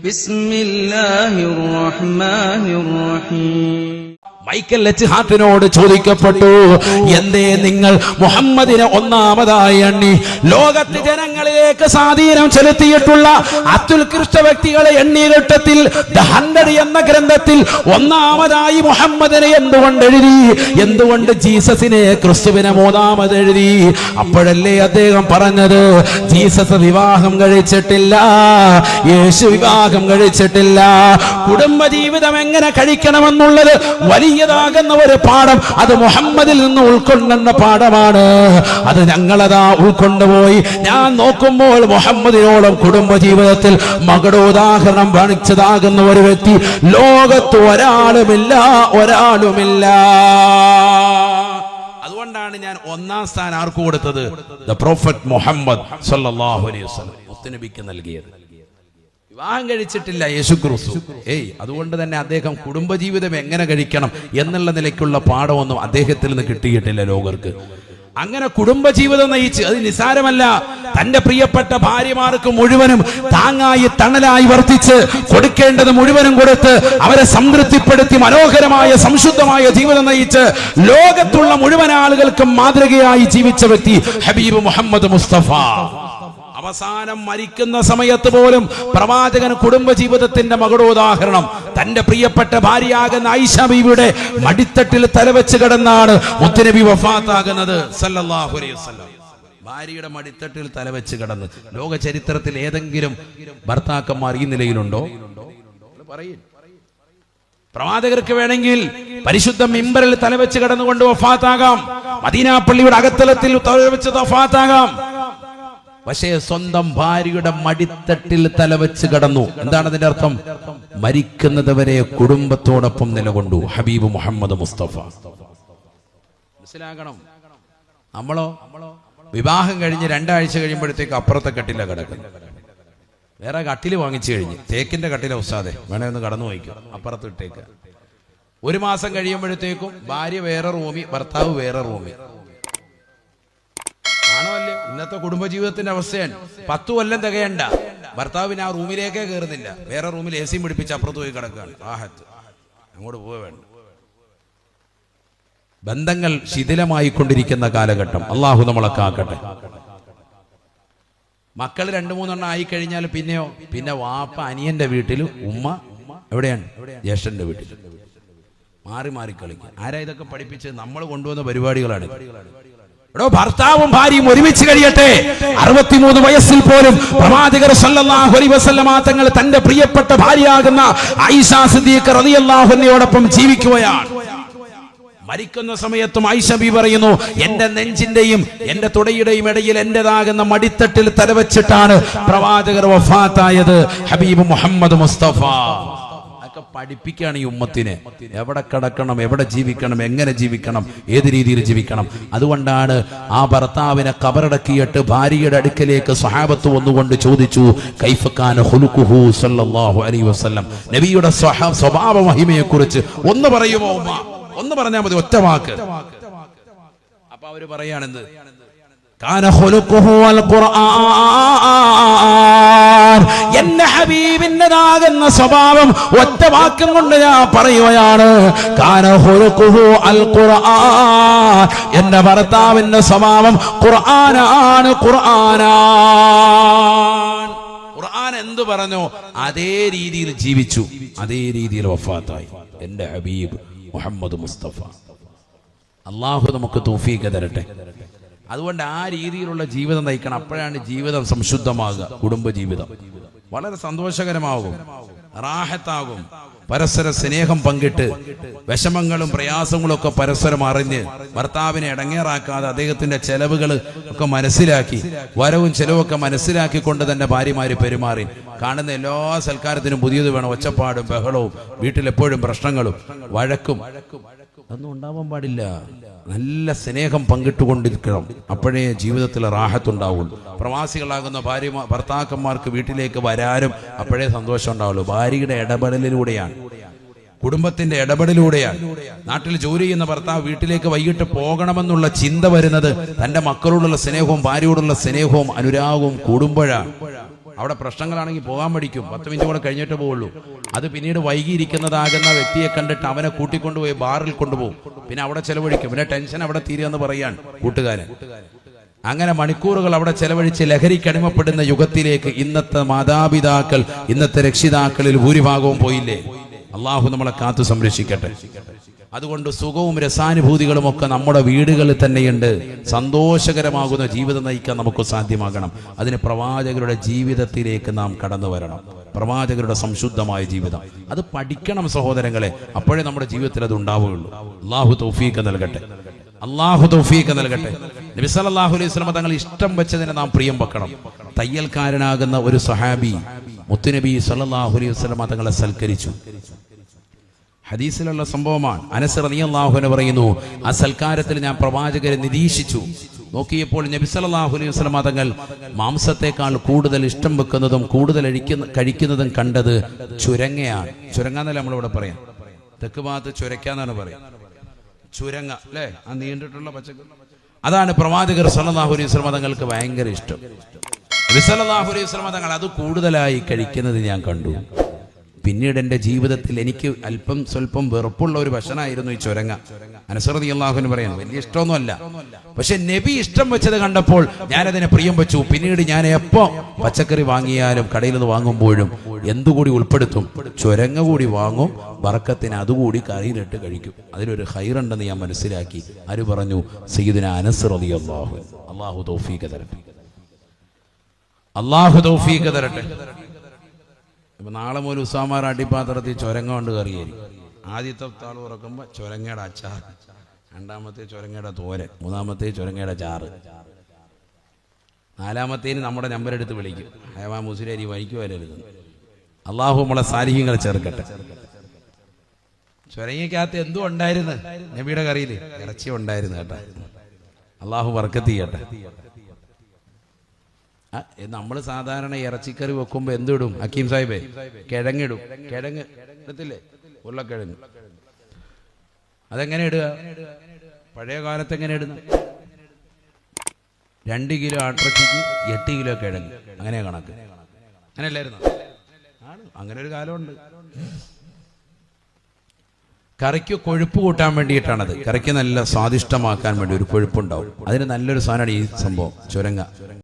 ബിസ്മില്ലാഹിർ റഹ്മാനിർ റഹീം. Michael H ഹാർട്ടിനോട് ചോദിക്കപ്പെട്ടു, എന്തേ നിങ്ങൾ മുഹമ്മദിനെ ഒന്നാമതായി എണ്ണി ലോകത്തെ ജനങ്ങളിലേക്ക് സ്വാധീനം ചെലുത്തിയിട്ടുള്ള അത്യുത്കൃഷ്ട വ്യക്തികളെ എണ്ണിയ ഘട്ടത്തിൽ ദ 100 എന്ന ഗ്രന്ഥത്തിൽ ഒന്നാമതായി മുഹമ്മദിനെ എന്തുകൊണ്ട് എഴുതി? എന്തുകൊണ്ട് ജീസസിനെ, ക്രിസ്തുവിനെ മൂന്നാമത് എഴുതി? അപ്പോഴല്ലേ അദ്ദേഹം പറഞ്ഞത്, ജീസസ് വിവാഹം കഴിച്ചിട്ടില്ല, യേശു വിവാഹം കഴിച്ചിട്ടില്ല. കുടുംബജീവിതം എങ്ങനെ കഴിക്കണമെന്നുള്ളത് വലിയതാകുന്ന ഒരു പാഠം, അത് മുഹമ്മദിൽ നിന്ന് ഉൾക്കൊള്ളുന്ന പാഠമാണ്. അത് ഞങ്ങളതാ ഉൾക്കൊണ്ടുപോയി. ഞാൻ നോക്കുമ്പോൾ മുഹമ്മദിനോളം കുടുംബജീവിതത്തിൽ മകുടോദാഹരണം കാണിച്ചതാകുന്ന ഒരു വ്യക്തി ലോകത്ത് ഒരാളുമില്ല. അതുകൊണ്ടാണ് ഞാൻ ഒന്നാം സ്ഥാനം ആർക്ക് കൊടുത്തത്? ദ പ്രോഫറ്റ് മുഹമ്മദ് സല്ലല്ലാഹു അലൈഹി വസല്ലം മുത്തുനബിക്ക് നൽകിയത്. വിവാഹം കഴിച്ചിട്ടില്ല യേശുക്രിസ്തു. അതുകൊണ്ട് തന്നെ അദ്ദേഹം കുടുംബജീവിതം എങ്ങനെ കഴിക്കണം എന്നുള്ള നിലയ്ക്കുള്ള പാഠമൊന്നും അദ്ദേഹത്തിൽ നിന്ന് കിട്ടിയിട്ടില്ല ലോകർക്ക്. അങ്ങനെ കുടുംബജീവിതം നയിച്ച്, അത് നിസാരമല്ല, തന്റെ പ്രിയപ്പെട്ട ഭാര്യമാർക്ക് മുഴുവനും താങ്ങായി തണലായി വർത്തിച്ച് കൊടുക്കേണ്ടത് മുഴുവനും കൊടുത്ത് അവരെ സംതൃപ്തിപ്പെടുത്തി മനോഹരമായ സംശുദ്ധമായ ജീവിതം നയിച്ച് ലോകത്തുള്ള മുഴുവൻ ആളുകൾക്കും മാതൃകയായി ജീവിച്ച വ്യക്തി ഹബീബ് മുഹമ്മദ് മുസ്തഫ. അവസാനം മരിക്കുന്ന സമയത്ത് പോലും പ്രവാചകൻ കുടുംബജീവിതത്തിന്റെ മകുടോദാഹരണം തന്റെ പ്രിയപ്പെട്ട ഭാര്യയാകുന്ന ആയിഷ ബീവിയുടെ മടിത്തട്ടിൽ തലവെച്ച് കിടന്നാണ് മുത്തുനബി വഫാത്താകുന്നത് സല്ലല്ലാഹു അലൈഹി വസല്ലം. ഭാര്യയുടെ മടിത്തട്ടിൽ തലവെച്ച് കിടന്ന് ലോക ചരിത്രത്തിൽ ഏതെങ്കിലും ഭർത്താക്കന്മാർ ഈ നിലയിലുണ്ടോ? പറയും. പ്രവാചകർക്ക് വേണമെങ്കിൽ പരിശുദ്ധ മിമ്പറിൽ തലവെച്ച് കിടന്നുകൊണ്ട് വഫാത്താകാം, മദീന പള്ളിയുടെ അകത്തലത്തിൽ തലവെച്ച് വഫാത്താകാം. പക്ഷേ സ്വന്തം ഭാര്യയുടെ മടിത്തട്ടിൽ തലവെച്ച് കടന്നു. എന്താണ് അതിന്റെ അർത്ഥം? മരിക്കുന്നത് വരെ കുടുംബത്തോടൊപ്പം നിലകൊണ്ടു ഹബീബ് മുഹമ്മദ് മുസ്തഫ. മനസ്സിലാക്കണം. നമ്മളോ വിവാഹം കഴിഞ്ഞ് 2 ആഴ്ച കഴിയുമ്പോഴത്തേക്ക് അപ്പുറത്തെ കട്ടില കിടക്കുന്നു. വേറെ കട്ടില് വാങ്ങിച്ചു കഴിഞ്ഞ്, തേക്കിന്റെ കട്ടില ഉസ്താദെ വേണേ ഒന്ന് കടന്നു വയ്ക്കും, അപ്പുറത്ത് ഇട്ടേക്ക്. 1 മാസം കഴിയുമ്പോഴത്തേക്കും ഭാര്യ വേറെ റൂമി, ഭർത്താവ് വേറെ റൂമി. ആണോ അല്ലേ? ഇന്നത്തെ കുടുംബജീവിതത്തിന്റെ അവസ്ഥയാണ്. 10 കൊല്ലം തികയണ്ട, ഭർത്താവിന് ആ റൂമിലേക്കേ കയറുന്നില്ല, വേറെ റൂമിൽ AC പിടിപ്പിച്ച് അപ്പുറത്ത് പോയി കിടക്കുകയാണ്. റാഹത്ത്, അങ്ങോട്ട് പോവേ വേണ്ട. ബന്ധങ്ങൾ ശിഥിലമായി കൊണ്ടിരിക്കുന്ന കാലഘട്ടം. അള്ളാഹു നമ്മളെ കാക്കട്ടെ. മക്കൾ 2-3 ആയി കഴിഞ്ഞാൽ പിന്നെ വാപ്പ അനിയന്റെ വീട്ടിൽ, ഉമ്മ എവിടെയാണ്? ജ്യേഷ്ഠന്റെ വീട്ടിൽ. മാറി മാറി കളിക്കുക. ആരാ ഇതൊക്കെ പഠിപ്പിച്ച്? നമ്മൾ കൊണ്ടുവന്ന പരിപാടികളാണ്. ഭർത്താവും ഭാര്യയും ഒരുമിച്ച് കഴിയട്ടെ. 63 വയസ്സിൽ പോലും പ്രവാചകർ സല്ലല്ലാഹു അലൈഹി വസല്ലമ തങ്ങൾ തന്റെ പ്രിയപ്പെട്ട ഭാര്യയാകുന്ന ആയിഷ സിദ്ദീഖ റളിയല്ലാഹു അൻഹയോടൊപ്പം ജീവിക്കുകയാണ്. മരിക്കുന്ന സമയത്തും ആയിഷ ബി പറയുന്നു, എന്റെ നെഞ്ചിന്റെയും എന്റെ തുടയുടെയും ഇടയിൽ എന്റേതാകുന്ന മടിത്തട്ടിൽ തലവെച്ചിട്ടാണ് പ്രവാചകർ വഫാത്തായത് ഹബീബ് മുഹമ്മദ് മുസ്തഫ. പഠിപ്പിക്കുകയാണ് ഈ ഉമ്മത്തിനെ. എവിടെ കിടക്കണം, എവിടെ ജീവിക്കണം, എങ്ങനെ ജീവിക്കണം, ഏത് രീതിയിൽ ജീവിക്കണം. അതുകൊണ്ടാണ് ആ ഭർത്താവിനെ കബറടക്കിയിട്ട് ഭാര്യയുടെ അടുക്കലേക്ക് സ്വഹാബത്ത് വന്നുകൊണ്ട് ചോദിച്ചു, കൈഫ കാന ഖുലുഖുഹു സല്ലല്ലാഹു അലൈഹി വസല്ലം, നബിയുടെ സ്വഭാവ മഹിമയെ കുറിച്ച് ഒന്ന് പറയുമോ ഉമ്മ? ഒന്ന് പറഞ്ഞാൽ മതി, ഒറ്റ വാക്ക്. അപ്പൊ അവര് പറയാണെന്ത്? കാന ഖുലുഖുഹു അൽ ഖുർആൻ, എന്റെ ഹബീബിന്റേതാകുന്ന സ്വഭാവം ഒറ്റ വാക്കും കൊണ്ട് ഞാൻ പറയുകയാണ്. കാന ഖുലുഖുഹു അൽ ഖുർആൻ, എന്റെ ഭർത്താവിന്റെ സ്വഭാവം ഖുർആനാണ്. ഖുർആൻ എന്തു പറഞ്ഞു അതേ രീതിയിൽ ജീവിച്ചു, അതേ രീതിയിൽ വഫാത്തായി എന്റെ ഹബീബ് മുഹമ്മദ് മുസ്തഫ. അള്ളാഹു നമുക്ക് തൗഫീഖ് തരട്ടെ. അതുകൊണ്ട് ആ രീതിയിലുള്ള ജീവിതം നയിക്കണം. അപ്പോഴാണ് ജീവിതം സംശുദ്ധമാകുക. കുടുംബജീവിതം വളരെ സന്തോഷകരമാകും, റാഹത്താകും. പരസ്പര സ്നേഹം പങ്കിട്ട് വിഷമങ്ങളും പ്രയാസങ്ങളും ഒക്കെ പരസ്പരം അറിഞ്ഞ് ഭർത്താവിനെ ഇടങ്ങേറാക്കാതെ അദ്ദേഹത്തിന്റെ ചെലവുകൾ ഒക്കെ മനസ്സിലാക്കി, വരവും ചെലവൊക്കെ മനസ്സിലാക്കിക്കൊണ്ട് തന്നെ ഭാര്യമാര് പെരുമാറി. കാണുന്ന എല്ലാ സൽക്കാരത്തിനും പുതിയത് വേണം. ഒച്ചപ്പാടും ബഹളവും, വീട്ടിലെപ്പോഴും പ്രശ്നങ്ങളും വഴക്കും അതൊന്നും ഉണ്ടാവാൻ പാടില്ല. നല്ല സ്നേഹം പങ്കിട്ടുകൊണ്ടിരിക്കണം. അപ്പോഴേ ജീവിതത്തിൽ റാഹത്തുണ്ടാവുള്ളൂ. പ്രവാസികളാകുന്ന ഭർത്താക്കന്മാർക്ക് വീട്ടിലേക്ക് വരാനും അപ്പോഴേ സന്തോഷം ഉണ്ടാവുള്ളൂ. ഭാര്യയുടെ ഇടപെടലിലൂടെയാണ്, കുടുംബത്തിന്റെ ഇടപെടലിലൂടെയാണ്. നാട്ടിൽ ജോലി ചെയ്യുന്ന ഭർത്താവ് വീട്ടിലേക്ക് വൈകിട്ട് പോകണമെന്നുള്ള ചിന്ത വരുന്നത് തന്റെ മക്കളോടുള്ള സ്നേഹവും ഭാര്യയോടുള്ള സ്നേഹവും അനുരാഗവും കൂടുമ്പോഴാണ്. അവിടെ പ്രശ്നങ്ങളാണെങ്കിൽ പോകാൻ പഠിക്കും, 10 മിനിറ്റ് കൂടെ കഴിഞ്ഞിട്ട് പോവുള്ളൂ. അത് പിന്നീട് വൈകിയിരിക്കുന്നതാകുന്ന വ്യക്തിയെ കണ്ടിട്ട് അവനെ കൂട്ടിക്കൊണ്ടുപോയി ബാറിൽ കൊണ്ടുപോകും, പിന്നെ അവിടെ ചെലവഴിക്കും, പിന്നെ ടെൻഷൻ അവിടെ തീരുമെന്ന് പറയാൻ കൂട്ടുകാരൻ. അങ്ങനെ മണിക്കൂറുകൾ അവിടെ ചെലവഴിച്ച് ലഹരിക്കടിമപ്പെടുന്ന യുഗത്തിലേക്ക് ഇന്നത്തെ മാതാപിതാക്കൾ, ഇന്നത്തെ രക്ഷിതാക്കളിൽ ഭൂരിഭാഗവും പോയില്ലേ? അള്ളാഹു നമ്മളെ കാത്തു സംരക്ഷിക്കട്ടെ. അതുകൊണ്ട് സുഖവും രസാനുഭൂതികളും ഒക്കെ നമ്മുടെ വീടുകളിൽ തന്നെയുണ്ട്. സന്തോഷകരമാകുന്ന ജീവിതം നയിക്കാൻ നമുക്ക് സാധ്യമാകണം. അതിന് പ്രവാചകരുടെ ജീവിതത്തിലേക്ക് നാം കടന്നു വരണം. പ്രവാചകരുടെ സംശുദ്ധമായ ജീവിതം അത് പഠിക്കണം സഹോദരങ്ങളെ, അപ്പോഴേ നമ്മുടെ ജീവിതത്തിൽ അത് ഉണ്ടാവുകയുള്ളൂ. അള്ളാഹു തൗഫീഖ് നൽകട്ടെ, അള്ളാഹു തൗഫീഖ് നൽകട്ടെ. നബി സല്ലല്ലാഹു അലൈഹി വസല്ലം തങ്ങൾ ഇഷ്ടം വെച്ചതിനെ നാം പ്രിയം വെക്കണം. തയ്യൽക്കാരനാകുന്ന ഒരു സഹാബി മുത്തുനബി സല്ലല്ലാഹു അലൈഹി വസല്ലം തങ്ങളെ സൽക്കരിച്ചു. ഹദീസിലുള്ള സംഭവമാണ്. അനസ് റളിയല്ലാഹു അൻഹു പറയുന്നു, ആ സൽക്കാരത്തിൽ ഞാൻ പ്രവാചകരെ നിരീക്ഷിച്ചു. നോക്കിയപ്പോൾ നബി സല്ലല്ലാഹു അലൈഹി വസല്ലം തങ്ങൾ മാംസത്തെക്കാൾ കൂടുതൽ ഇഷ്ടം വെക്കുന്നതും കൂടുതൽ കഴിക്കുന്നതും കണ്ടത് ചുരങ്ങയാണ്. ചുരങ്ങാന്നല്ല നമ്മളിവിടെ പറയാം, തെക്ക് ഭാഗത്ത് ചുരക്കാന്നാണ് പറയാം. ചുരങ്ങ അല്ലേ, ആ നീണ്ടിട്ടുള്ള പച്ചക്കറി, അതാണ് പ്രവാചകർ സല്ലല്ലാഹു അലൈഹി വസല്ലം തങ്ങൾക്ക് ഭയങ്കര ഇഷ്ടം. നബി സല്ലല്ലാഹു അലൈഹി വസല്ലം തങ്ങൾ അത് കൂടുതലായി കഴിക്കുന്നത് ഞാൻ കണ്ടു. പിന്നീട് എൻ്റെ ജീവിതത്തിൽ എനിക്ക് അല്പം സ്വല്പം വെറുപ്പുള്ള ഒരു ഭക്ഷണമായിരുന്നു ഈ ചുരങ്ങ. അനസ് റളിയല്ലാഹു അൻഹു പറയുന്നു, വലിയ ഇഷ്ടമൊന്നുമല്ല, പക്ഷെ നബി ഇഷ്ടം വെച്ചത് കണ്ടപ്പോൾ ഞാനതിനെ പ്രിയം വെച്ചു. പിന്നീട് ഞാൻ എപ്പോ പച്ചക്കറി വാങ്ങിയാലും കടയിൽ നിന്ന് വാങ്ങുമ്പോഴും എന്തുകൂടി ഉൾപ്പെടുത്തും? ചുരങ്ങ കൂടി വാങ്ങും, ബറക്കത്തിന് അതുകൂടി കറിയിലിട്ട് കഴിക്കും. അതിലൊരു ഖൈറുണ്ടെന്ന് ഞാൻ മനസ്സിലാക്കി. ആര് പറഞ്ഞു? സയ്യിദുനാ അനസ് റളിയല്ലാഹു അൻഹു. അല്ലാഹു തൗഫീഖ് തരട്ടെ, അല്ലാഹു തൗഫീഖ് തരട്ടെ. ഇപ്പൊ നാളെ മുതൽ ഉസാമാർ അടിപ്പാത്രത്തിൽ ചുരങ്ങ കൊണ്ട് കറിയായിരിക്കും. ആദ്യത്തെ താൾ തുറക്കുമ്പോൾ ചുരങ്ങയുടെ അച്ചാർ, രണ്ടാമത്തെ ചുരങ്ങയുടെ തോരൻ, മൂന്നാമത്തെ ചുരങ്ങയുടെ ചാറ്, നാലാമത്തേന് നമ്മുടെ നമ്പർ എടുത്ത് വിളിക്കും, ഹയവാ മുസ്ലിം വഴിക്ക് വരരുത്. അള്ളാഹു നമ്മളെ സാലിഹ്യങ്ങൾ ചേർക്കട്ടെ. ചുരങ്ങയ്ക്കകത്ത് എന്തും ഉണ്ടായിരുന്നു നബിയുടെ കറിയിൽ? ഇറച്ചി ഉണ്ടായിരുന്നു കേട്ടോ. അള്ളാഹു ബർക്കത്ത് ചെയ്യട്ടെ. നമ്മൾ സാധാരണ ഇറച്ചിക്കറി വെക്കുമ്പോ എന്തിടും ഹക്കീം സാഹിബേ? കിഴങ്ങിടും. കിഴങ്ങ് ഇടത്തില്ലേ? ഉരുളക്കിഴങ്ങ്. അതെങ്ങനെ ഇടുക? പഴയ കാലത്ത് എങ്ങനെ ഇടുന്ന? 2 കിലോ ആട്ടിറച്ചിക്ക് 8 കിലോ കിഴങ്ങ്, അങ്ങനെ കണക്ക്. അങ്ങനെയല്ലായിരുന്നു? അങ്ങനെ ഒരു കാലമുണ്ട്. കറിക്ക് കൊഴുപ്പ് കൂട്ടാൻ വേണ്ടിയിട്ടാണത്. കറിക്ക് നല്ല സ്വാദിഷ്ടമാക്കാൻ വേണ്ടി ഒരു കൊഴുപ്പുണ്ടാവും. അതിന് നല്ലൊരു സാധനമാണ് ഈ സംഭവം, ചുരങ്ങ.